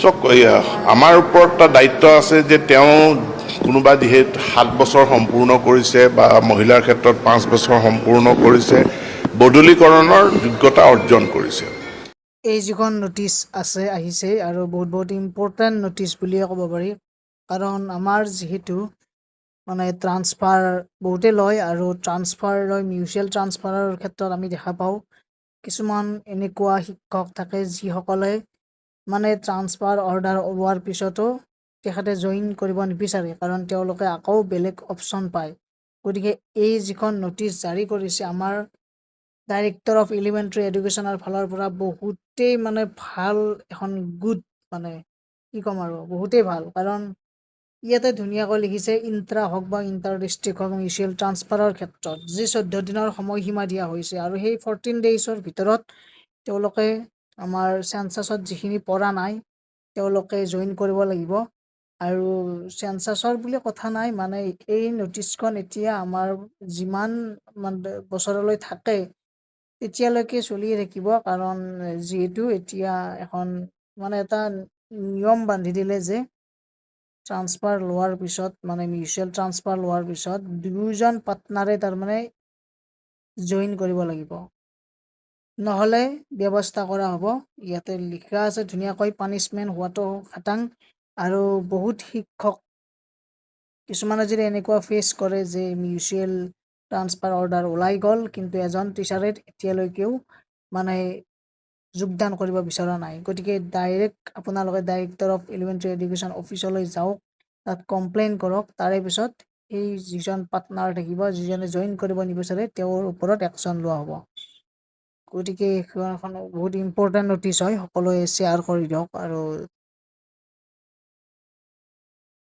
চাওক আমাৰ ওপৰত এটা দায়িত্ব আছে যে তেওঁ কোনোবা যিহেতু 7 বছৰ সম্পূৰ্ণ কৰিছে বা মহিলাৰ ক্ষেত্ৰত 5 বছৰ সম্পূৰ্ণ কৰিছে বদলীকৰণৰ যোগ্যতা অৰ্জন কৰিছে। এই যিখন নটিচ আছে আহিছে আৰু বহুত ইম্পৰ্টেণ্ট নটিচ বুলিয়ে ক'ব পাৰি, কাৰণ আমাৰ যিহেতু মানে ট্ৰান্সফাৰ বহুতে লয় আৰু ট্ৰান্সফাৰ লয় মিউচুৱেল ট্ৰান্সফাৰৰ ক্ষেত্ৰত আমি দেখা পাওঁ কিছুমান এনেকুৱা শিক্ষক থাকে যিসকলে মানে ট্ৰান্সফাৰ অৰ্ডাৰ ওলোৱাৰ পিছতো তেখেতে জইন কৰিব নিবিচাৰে, কাৰণ তেওঁলোকে আকৌ বেলেগ অপশ্যন পায়। গতিকে এই যিখন নটিচ জাৰি কৰিছে আমাৰ ডাইৰেক্টৰ অফ এলিমেণ্টাৰী এডুকেশ্যনৰ ফালৰ পৰা বহুতেই মানে ভাল এখন গুড মানে কি ক'ম আৰু বহুতেই ভাল, কাৰণ ইয়াতে ধুনীয়াকৈ লিখিছে ইণ্ট্ৰা হওক বা ইণ্টাৰ ডিষ্ট্ৰিক্ট হওক মিউচুৱেল ট্ৰান্সফাৰৰ ক্ষেত্ৰত যি 14 দিনৰ সময়সীমা দিয়া হৈছে আৰু সেই 14 ডেইজৰ ভিতৰত তেওঁলোকে আমাৰ চেঞ্চাছত যিখিনি পৰা নাই তেওঁলোকে জইন কৰিব লাগিব। আৰু চেঞ্চাছৰ বুলি কথা নাই, মানে এই নটিচখন এতিয়া আমাৰ যিমান বছৰলৈ থাকে তেতিয়ালৈকে চলিয়ে থাকিব, কাৰণ যিহেতু এতিয়া এখন মানে এটা নিয়ম বান্ধি দিলে যে ট্ৰান্সফাৰ লোৱাৰ পিছত মানে মিউচুৱেল ট্ৰান্সফাৰ লোৱাৰ পিছত 2জন পাৰ্টনাৰে তাৰমানে জইন কৰিব লাগিব, নহ'লে ব্যৱস্থা কৰা হ'ব। ইয়াতে লিখা আছে ধুনীয়াকৈ পানিছমেণ্ট হোৱাটো খাটাং। আৰু বহুত শিক্ষক কিছুমানে যদি এনেকুৱা ফেচ কৰে যে মিউচুৱেল ট্ৰান্সফাৰ অৰ্ডাৰ ওলাই গ'ল কিন্তু এজন টিচাৰে এতিয়ালৈকেও মানে যোগদান কৰিব বিচৰা নাই, গতিকে ডাইৰেক্ট আপোনালোকে ডাইৰেক্টৰ অফ এলিমেণ্টাৰী এডুকেশ্যন অফিচলৈ যাওক, তাত কমপ্লেইন কৰক, তাৰে পিছত এই যিজন পাৰ্টনাৰ থাকিব যিজনে জইন কৰিব নিবিচাৰে তেওঁৰ ওপৰত একশ্যন লোৱা হ'ব। গতিকে এইখন বহুত ইম্পৰ্টেণ্ট নটিচ হয়, সকলোৱে শ্বেয়াৰ কৰি দিয়ক আৰু